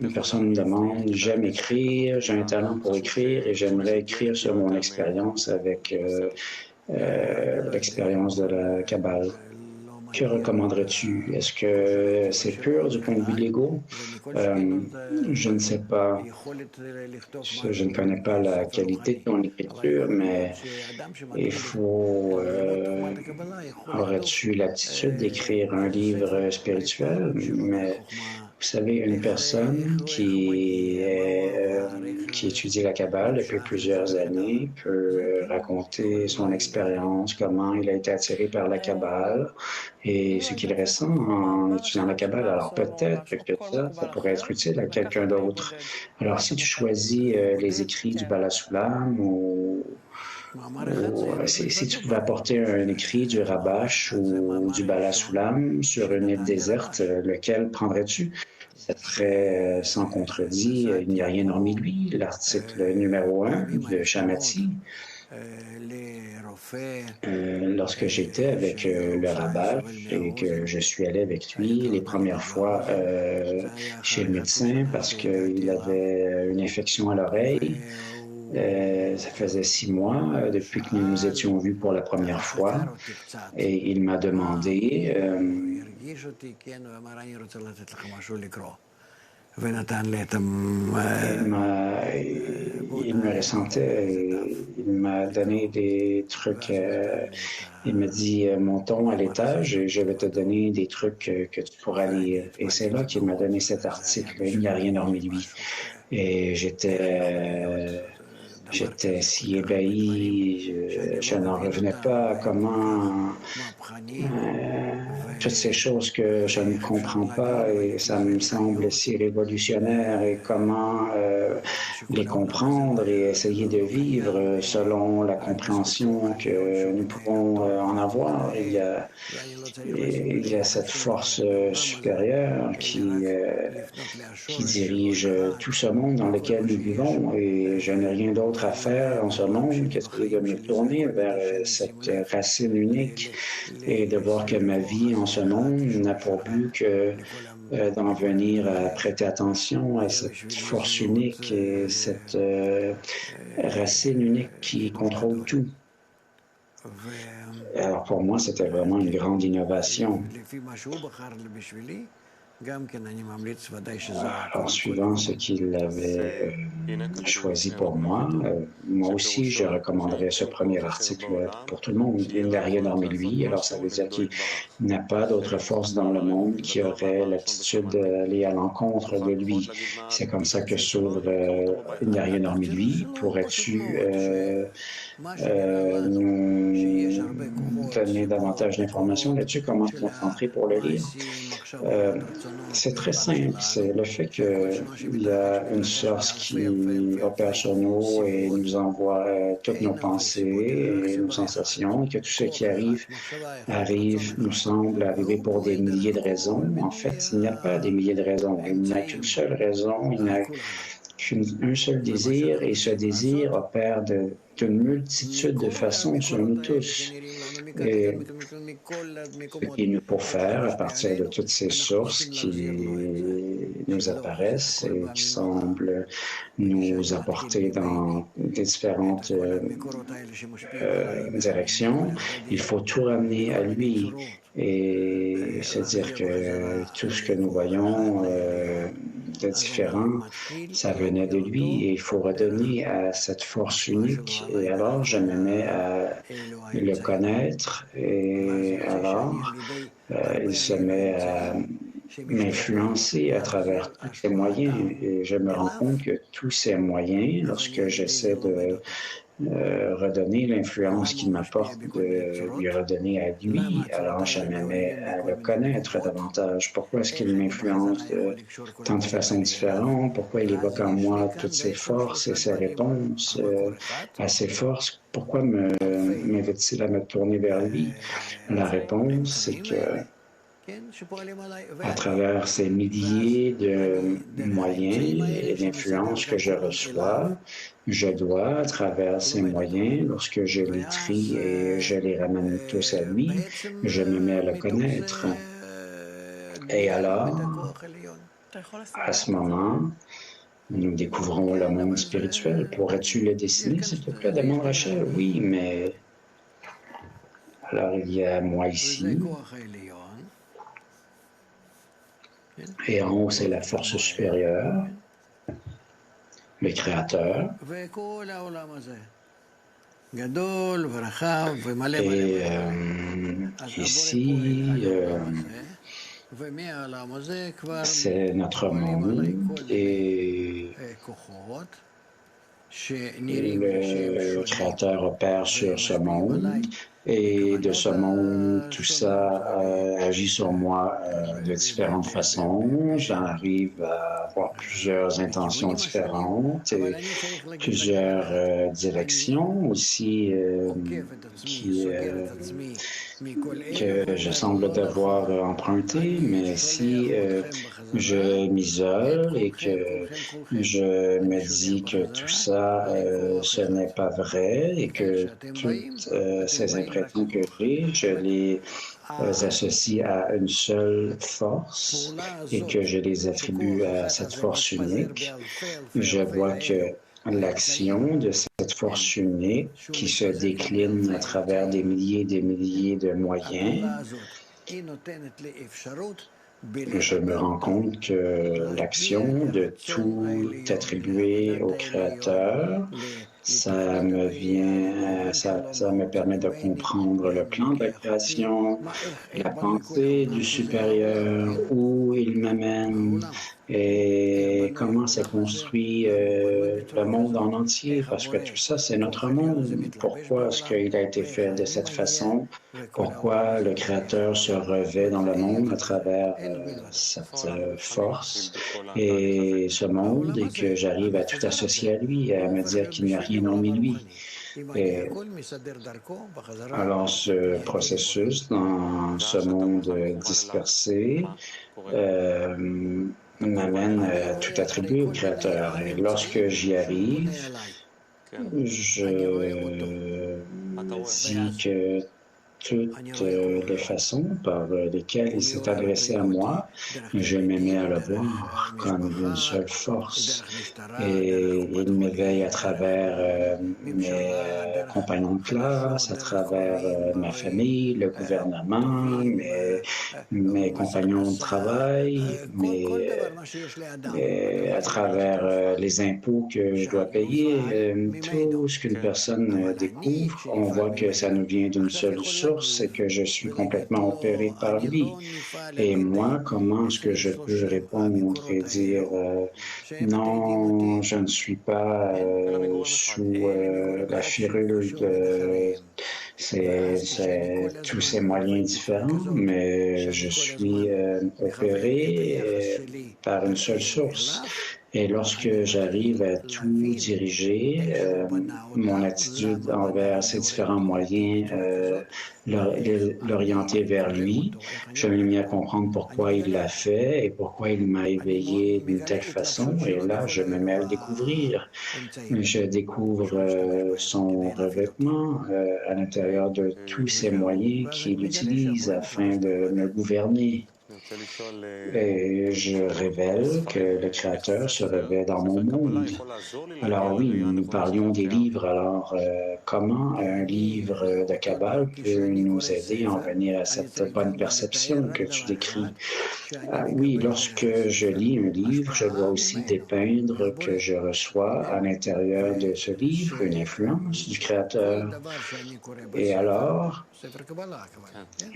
une personne me demande, j'aime écrire, j'ai un talent pour écrire et j'aimerais écrire sur mon expérience avec l'expérience de la Kabbale. Que recommanderais-tu? Est-ce que c'est pur du point de vue légaux? Je ne sais pas. Je ne connais pas la qualité de ton écriture, mais il faut... aurais-tu l'aptitude d'écrire un livre spirituel? Mais vous savez, une personne qui étudie la Kabbale depuis plusieurs années peut raconter son expérience, comment il a été attiré par la Kabbale et ce qu'il ressent en étudiant la Kabbale. Alors peut-être que ça pourrait être utile à quelqu'un d'autre. Alors si tu choisis les écrits du Bala Sulam ou si tu pouvais apporter un écrit du Rabash ou du Bala Sulam sur une île déserte, lequel prendrais-tu? Ça serait sans contredit, il n'y a rien hormis lui, l'article numéro 1 de Shamati. Lorsque j'étais avec le Rabash et que je suis allé avec lui les premières fois chez le médecin parce qu'il avait une infection à l'oreille, ça faisait 6 mois depuis que nous nous étions vus pour la première fois et il m'a demandé il me ressentait, il m'a donné des trucs, il me dit montons à l'étage et je vais te donner des trucs que tu pourras lire. Et c'est là qu'il m'a donné cet article, il n'y a rien hormis lui. Et j'étais si ébahi, je n'en revenais pas. Comment toutes ces choses que je ne comprends pas et ça me semble si révolutionnaire et comment les comprendre et essayer de vivre selon la compréhension que nous pouvons en avoir. Il y a cette force supérieure qui dirige tout ce monde dans lequel nous vivons et je n'ai rien d'autre à faire en ce monde que de me tourner vers cette racine unique et de voir que ma vie en ce monde n'a pour but que d'en venir à prêter attention à cette force unique et cette racine unique qui contrôle tout. Alors pour moi, c'était vraiment une grande innovation. Alors, suivant ce qu'il avait choisi pour moi, moi aussi, je recommanderais ce premier article pour tout le monde. Il n'y a rien hormis lui, alors ça veut dire qu'il n'a pas d'autre force dans le monde qui aurait l'aptitude d'aller à l'encontre de lui. C'est comme ça que s'ouvre Il n'y a rien hormis lui. Pourrais-tu nous donner davantage d'informations là-dessus? Comment se concentrer pour le lire? C'est très simple, c'est le fait qu'il y a une source qui opère sur nous et nous envoie toutes nos pensées et nos sensations, et que tout ce qui arrive, nous semble arriver pour des milliers de raisons. En fait, il n'y a pas des milliers de raisons, il n'y a qu'une seule raison, un seul désir, et ce désir opère d'une multitude de façons sur nous tous. Et ce qu'il nous faut faire à partir de toutes ces sources qui nous apparaissent et qui semblent nous apporter dans des différentes directions, il faut tout ramener à lui et se dire que tout ce que nous voyons de différent, ça venait de lui et il faut redonner à cette force unique. Et alors, je me mets à le connaître et alors, il se met à m'influencer à travers tous ces moyens. Et je me rends compte que tous ces moyens, lorsque j'essaie de redonner l'influence qu'il m'apporte, de lui redonner à lui, alors je me mets à le connaître davantage. Pourquoi est-ce qu'il m'influence de tant de façons différentes? Pourquoi il évoque en moi toutes ses forces et ses réponses à ses forces? Pourquoi m'invite-t-il à me tourner vers lui? La réponse, c'est que à travers ces milliers de moyens et d'influences que je reçois, je dois, à travers ces moyens, lorsque je les trie et je les ramène tous à lui, je me mets à le connaître. Et alors, à ce moment, nous découvrons le monde spirituel. Pourrais-tu le dessiner, s'il te plaît, Damon Rachel? Oui, mais... Alors, il y a moi ici. Et en haut, c'est la force supérieure, le Créateur. Et ici, c'est notre monde et le Créateur opère sur ce monde. Et de ce monde, tout ça agit sur moi de différentes façons. J'arrive à avoir plusieurs intentions différentes et plusieurs directions aussi que je semble devoir emprunter. Mais si je m'isole et que je me dis que tout ça, ce n'est pas vrai et que toutes ces impressions que j'ai, je les associe à une seule force et que je les attribue à cette force unique, je vois que l'action de cette force unique qui se décline à travers des milliers et des milliers de moyens, je me rends compte que l'action de tout attribuer au Créateur, ça me permet de comprendre le plan de la création, la pensée du supérieur, où il m'amène et comment s'est construit le monde en entier, parce que tout ça, c'est notre monde. Pourquoi est-ce qu'il a été fait de cette façon? Pourquoi le Créateur se revêt dans le monde à travers cette force et ce monde, et que j'arrive à tout associer à lui, à me dire qu'il n'y a rien hormis lui. Et alors, ce processus dans ce monde dispersé m'amène à tout attribuer au Créateur. Et lorsque j'y arrive, je dis que toutes les façons par lesquelles il s'est adressé à moi, je me mets à le voir comme une seule force. Et il m'éveille à travers mes compagnons de classe, à travers ma famille, le gouvernement, mes compagnons de travail, à travers les impôts que je dois payer. Tout ce qu'une personne découvre, on voit que ça nous vient d'une seule source, c'est que je suis complètement opéré par lui. Et moi, comment est-ce que je peux répondre et dire non, je ne suis pas sous la firule de tous ces moyens différents, mais je suis opéré par une seule source. Et lorsque j'arrive à tout diriger, mon attitude envers ces différents moyens, l'orienter vers lui, je me mis à comprendre pourquoi il l'a fait et pourquoi il m'a éveillé d'une telle façon. Et là, je me mets à le découvrir. Je découvre son revêtement à l'intérieur de tous ces moyens qu'il utilise afin de me gouverner. Et je révèle que le Créateur se révèle dans mon monde. Alors oui, nous parlions des livres. Alors, comment un livre de Kabbale peut nous aider à en venir à cette bonne perception que tu décris? Oui, lorsque je lis un livre, je dois aussi dépeindre que je reçois à l'intérieur de ce livre une influence du Créateur. Et alors,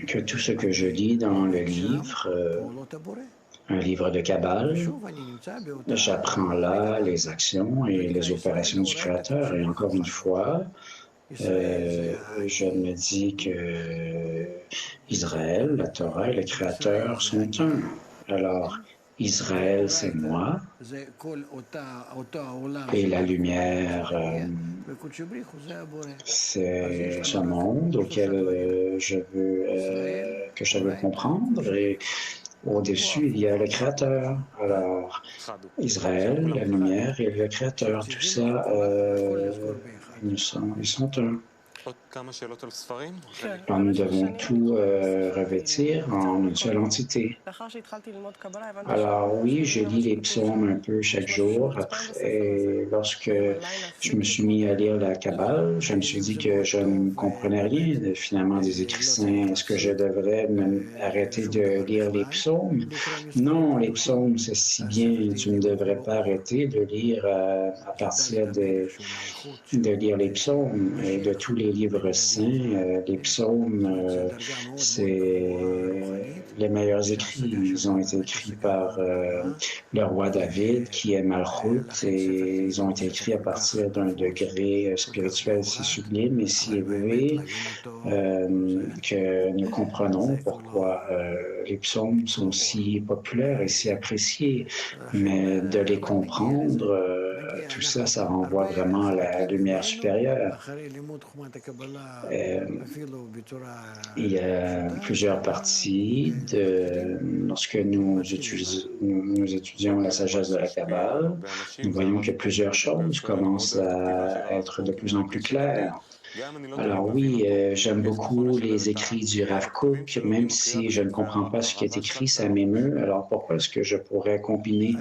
que tout ce que je lis dans le livre, un livre de Kabbale, j'apprends là les actions et les opérations du Créateur. Et encore une fois, je me dis que Israël, la Torah et le Créateur sont un. Alors, Israël, c'est moi, et la lumière, c'est ce monde auquel que je veux comprendre. Et au-dessus, il y a le Créateur. Alors, Israël, la lumière et le Créateur, tout ça, ils sont un. Alors, nous devons tout revêtir en une seule entité. Alors oui, je lis les psaumes un peu chaque jour. Après, lorsque je me suis mis à lire la Kabbale, je me suis dit que je ne comprenais rien finalement des écrits saints. Est-ce que je devrais arrêter de lire les psaumes? Non, les psaumes, c'est si bien. Tu ne devrais pas arrêter de lire à partir de lire les psaumes et de tous les livres saints. Les psaumes, c'est les meilleurs écrits. Ils ont été écrits par le roi David, qui est Malchut, et ils ont été écrits à partir d'un degré spirituel si sublime et si élevé que nous comprenons pourquoi les psaumes sont si populaires et si appréciés. Mais de les comprendre, tout ça, ça renvoie vraiment à la lumière supérieure. Il y a plusieurs parties lorsque nous étudions la sagesse de la Kabbale, nous voyons que plusieurs choses commencent à être de plus en plus claires. Alors oui, j'aime beaucoup les écrits du Rav Kook, même si je ne comprends pas ce qui est écrit, ça m'émeut. Alors pourquoi est-ce que je pourrais combiner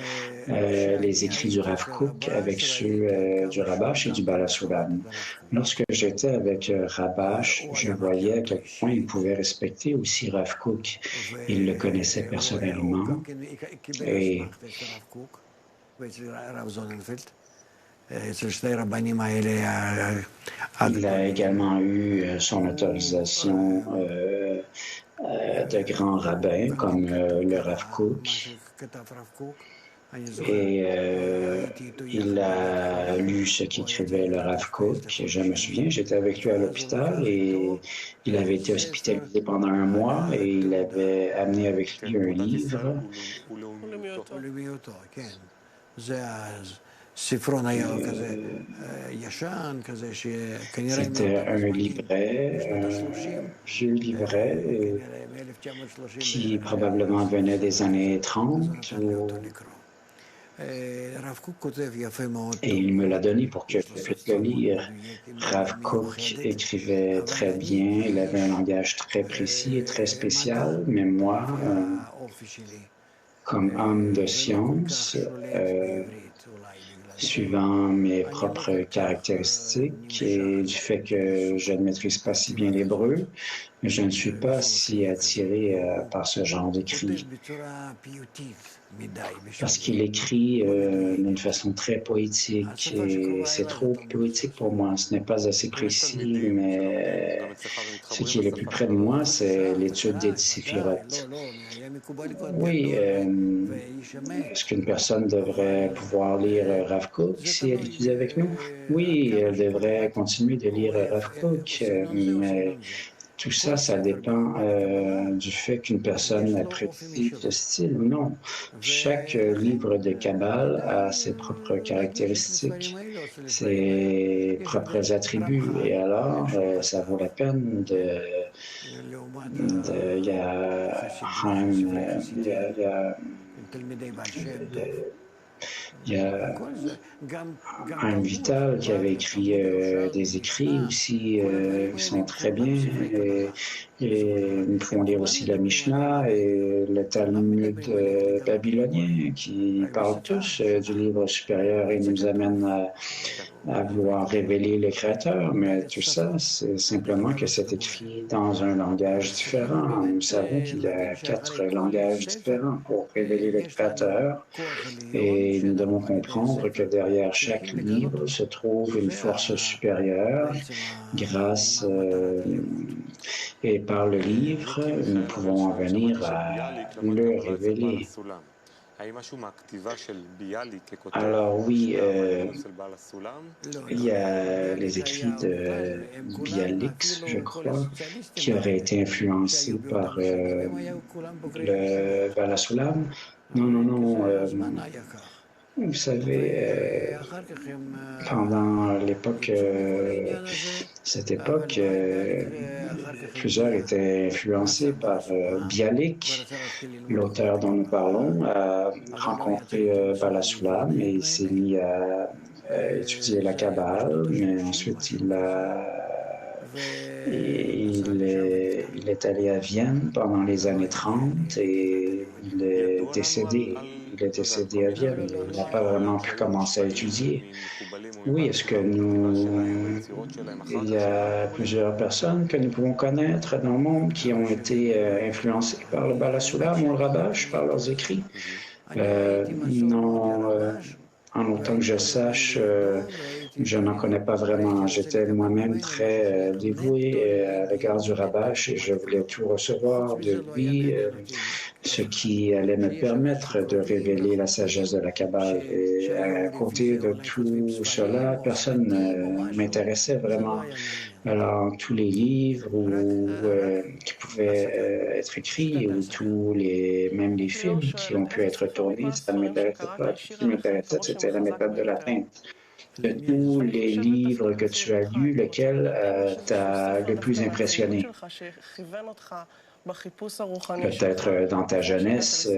les écrits du Rav Kook avec ceux du Rabash et du Baal HaSulam? Lorsque j'étais avec Rabash, je voyais à quel point il pouvait respecter aussi Rav Kook. Il le connaissait personnellement et il a également eu son autorisation de grands rabbins comme le Rav Kook. Et il a lu ce qu'écrivait le Rav Kook. Je me souviens, j'étais avec lui à l'hôpital et il avait été hospitalisé pendant un mois et il avait amené avec lui un livre. C'était un livret, un vieux livret qui probablement venait des années 30. Et il me l'a donné pour que je puisse le lire. Rav Kook écrivait très bien, il avait un langage très précis et très spécial, mais moi, comme homme de science, suivant mes propres caractéristiques et du fait que je ne maîtrise pas si bien l'hébreu, je ne suis pas si attiré par ce genre d'écrit. Parce qu'il écrit d'une façon très poétique et c'est trop poétique pour moi. Ce n'est pas assez précis, mais ce qui est le plus près de moi, c'est l'étude des Séphiroth. Oui, est-ce qu'une personne devrait pouvoir lire Rav Kook si elle étudie avec nous? Oui, elle devrait continuer de lire Rav Kook, mais tout ça, ça dépend du fait qu'une personne apprécie ce style ou non. Chaque livre de Kabbale a ses propres caractéristiques, ses propres attributs, et alors ça vaut la peine il y a il y a Chaim Vital qui avait écrit des écrits aussi qui sont très bien. Et nous pouvons lire aussi la Mishnah et le Talmud babylonien qui parlent tous du livre supérieur et nous amènent à vouloir révéler le Créateur. Mais tout ça, c'est simplement que c'est écrit dans un langage différent. Nous savons qu'il y a 4 langages différents pour révéler le Créateur et nous devons comprendre que derrière chaque livre se trouve une force supérieure grâce et par le livre, nous pouvons en venir à le révéler. Alors oui, il y a les écrits de Bialix, je crois, qui auraient été influencés par le Bala Sulam. Non, vous savez, pendant cette époque, plusieurs étaient influencés par Bialik, l'auteur dont nous parlons, a rencontré Bala Sulam et il s'est mis à étudier la Kabbale, mais ensuite il est allé à Vienne pendant les années 30 et il est décédé. Il est décédé à Vienne. Il n'a pas vraiment pu commencer à étudier. Oui, est-ce que il y a plusieurs personnes que nous pouvons connaître dans le monde qui ont été influencées par le Bala Sulam ou le Rabash, par leurs écrits? Non, en autant que je sache, je n'en connais pas vraiment. J'étais moi-même très dévoué à l'égard du Rabash et je voulais tout recevoir de lui, ce qui allait me permettre de révéler la sagesse de la Kabbale. Et à côté de tout cela, personne ne m'intéressait vraiment. Alors, tous les livres qui pouvaient être écrits ou même les films qui ont pu être tournés, ça ne m'intéressait pas. Ce qui m'intéressait, c'était la méthode de l'atteinte. De tous les livres que tu as lus, lequel t'a le plus impressionné? Peut-être dans ta jeunesse,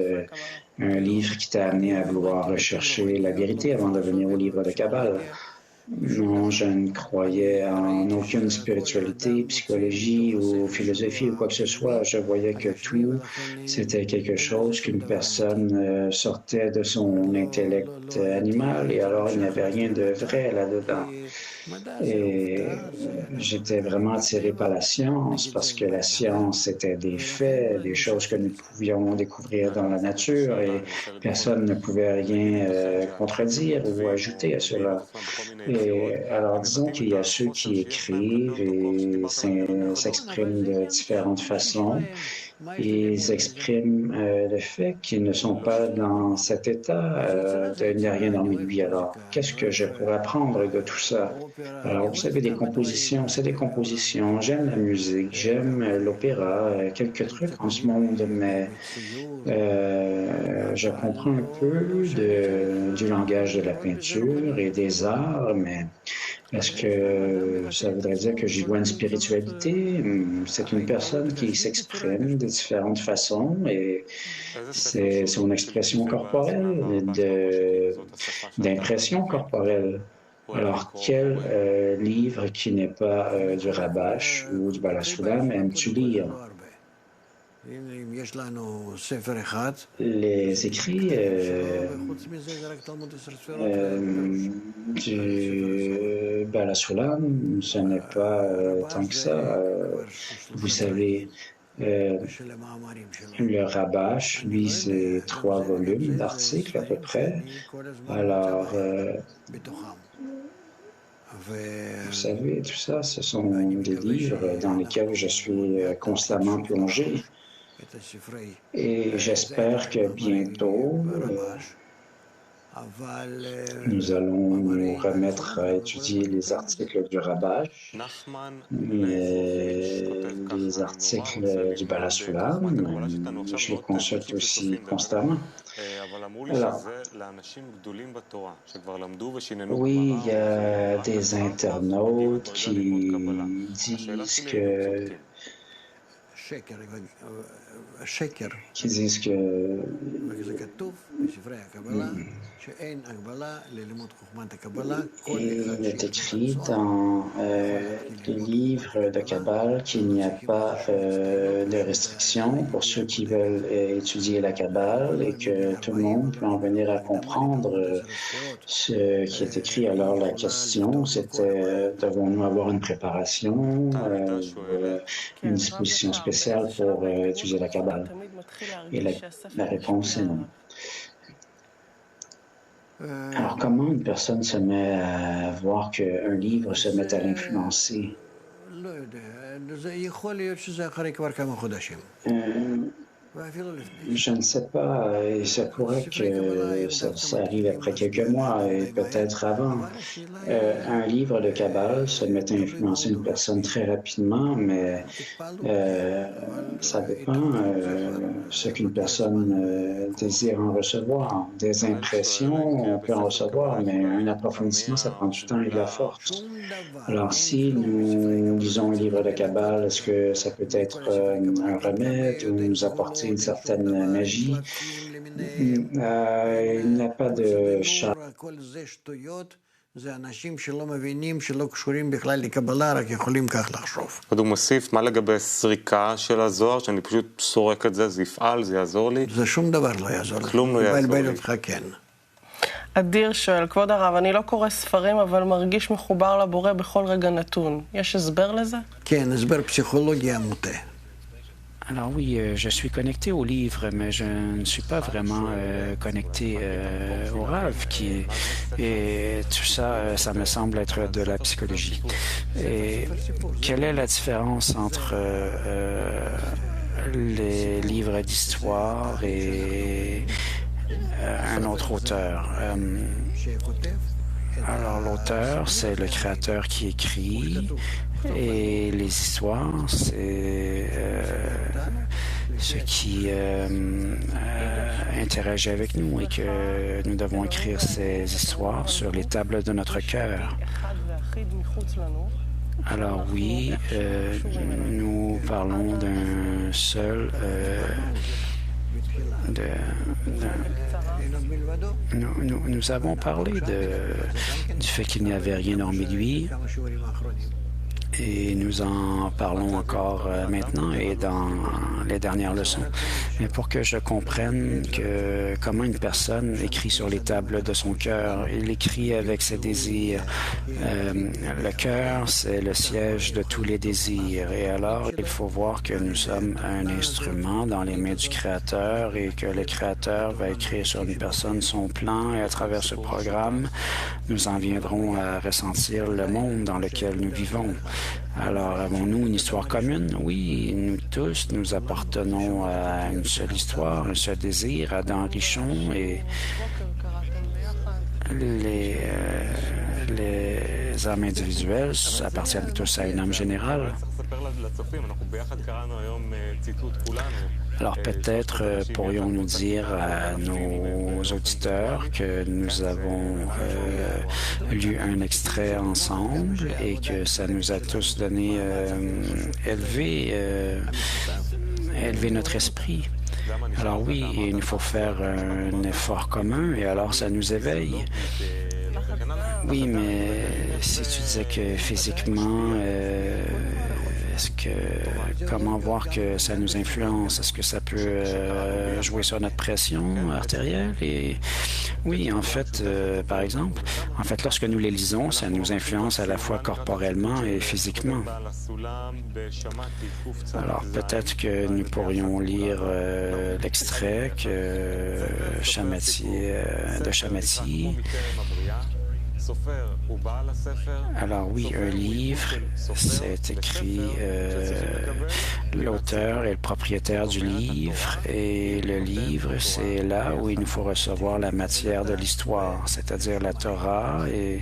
un livre qui t'a amené à vouloir rechercher la vérité avant de venir au livre de Kabbale. Non, je ne croyais en aucune spiritualité, psychologie ou philosophie ou quoi que ce soit. Je voyais que tout, c'était quelque chose qu'une personne sortait de son intellect animal et alors il n'y avait rien de vrai là-dedans. Et j'étais vraiment attiré par la science parce que la science était des faits, des choses que nous pouvions découvrir dans la nature et personne ne pouvait rien contredire ou ajouter à cela. Et alors disons qu'il y a ceux qui écrivent et s'expriment de différentes façons. Ils expriment le fait qu'ils ne sont pas dans cet état de n'y a rien dans lui. Alors, qu'est-ce que je pourrais apprendre de tout ça? Alors, vous savez, des compositions, c'est des compositions. J'aime la musique, j'aime l'opéra, quelques trucs en ce monde, mais je comprends un peu du langage de la peinture et des arts, mais est-ce que ça voudrait dire que j'y vois une spiritualité? C'est une personne qui s'exprime de différentes façons et c'est son expression corporelle, d'impression corporelle. Alors, quel livre qui n'est pas du Rabash ou du Bala Sulam aimes-tu lire? Les écrits du Bala Sulam, ce n'est pas tant que ça. Vous savez, le Rabash, lui, c'est 3 volumes d'articles à peu près. Alors, vous savez, tout ça, ce sont des livres dans lesquels je suis constamment plongé. Et j'espère que bientôt, Nous allons nous remettre à étudier les articles du Rabash, les articles du Baal HaSulam. Je les consulte aussi constamment. Alors, oui, il y a des internautes qui disent que il est écrit dans les livres de Kabbale qu'il n'y a pas de restrictions pour ceux qui veulent étudier la Kabbale et que tout le monde peut en venir à comprendre ce qui est écrit. Alors la question, c'était devons-nous avoir une préparation, une disposition spéciale pour étudier la Kabbale? Et la réponse est non. Alors, comment une personne se met à voir qu'un livre se met à l'influencer? Je ne sais pas, et ça pourrait que ça arrive après quelques mois et peut-être avant. Un livre de Kabbale se met à influencer une personne très rapidement, mais ça dépend ce qu'une personne désire en recevoir. Des impressions, on peut en recevoir, mais un approfondissement, ça prend du temps et de la force. Alors, si nous lisons un livre de Kabbale, est-ce que ça peut être un remède ou nous apporter une certaine magie? Il n'y a pas de charme. עוד הוא מוסיף, מה לגבי סריקה של הזוהר, שאני פשוט סורק את זה, זה יפעל, זה יעזור לי? זה שום דבר לא יעזור לי. כלום לא יעזור לי. אותך כן. אדיר שואל, כבוד הרב, אני לא קורא ספרים, אבל מרגיש מחובר לבורא בכל רגע נתון. יש הסבר לזה? כן, הסבר פסיכולוגיה מוטה. Alors oui, je suis connecté au livre, mais je ne suis pas vraiment connecté au Rav, et tout ça, ça me semble être de la psychologie. Et quelle est la différence entre les livres d'histoire et un autre auteur? Alors l'auteur, c'est le créateur qui écrit, et les histoires, c'est ce qui interagit avec nous et que nous devons écrire ces histoires sur les tables de notre cœur. Alors oui, nous parlons d'un seul... Nous avons parlé du fait qu'il n'y avait rien hormis lui, et nous en parlons encore maintenant et dans les dernières leçons. Mais pour que je comprenne comment une personne écrit sur les tables de son cœur, il écrit avec ses désirs. Le cœur, c'est le siège de tous les désirs. Et alors, il faut voir que nous sommes un instrument dans les mains du Créateur et que le Créateur va écrire sur une personne son plan, et à travers ce programme, nous en viendrons à ressentir le monde dans lequel nous vivons. Alors, avons-nous une histoire commune? Oui, nous tous, nous appartenons à une seule histoire, un seul désir, Adam Richon, et les âmes individuelles appartiennent tous à une âme générale. Alors peut-être pourrions-nous dire à nos auditeurs que nous avons lu un extrait ensemble et que ça nous a tous donné élevé notre esprit. Alors oui, il nous faut faire un effort commun et alors ça nous éveille. Oui, mais si tu disais que physiquement, comment voir que ça nous influence? Est-ce que ça peut jouer sur notre pression artérielle? Et oui, en fait, par exemple, lorsque nous les lisons, ça nous influence à la fois corporellement et physiquement. Alors, peut-être que nous pourrions lire l'extrait de Shamati Alors oui, un livre, c'est écrit l'auteur est le propriétaire du livre et le livre, c'est là où il nous faut recevoir la matière de l'histoire, c'est-à-dire la Torah, et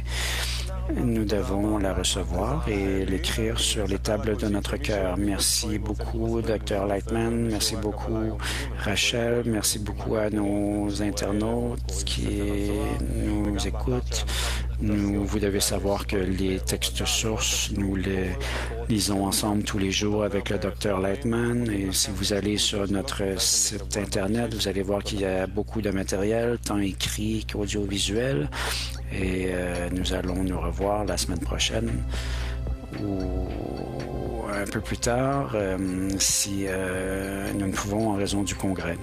nous devons la recevoir et l'écrire sur les tables de notre cœur. Merci beaucoup, Dr. Lightman. Merci beaucoup, Rachel. Merci beaucoup à nos internautes qui nous écoutent. Vous devez savoir que les textes sources, nous les lisons ensemble tous les jours avec le Dr. Lightman. Et si vous allez sur notre site Internet, vous allez voir qu'il y a beaucoup de matériel, tant écrit qu'audiovisuel. Et nous allons nous revoir la semaine prochaine ou un peu plus tard si nous ne pouvons en raison du congrès.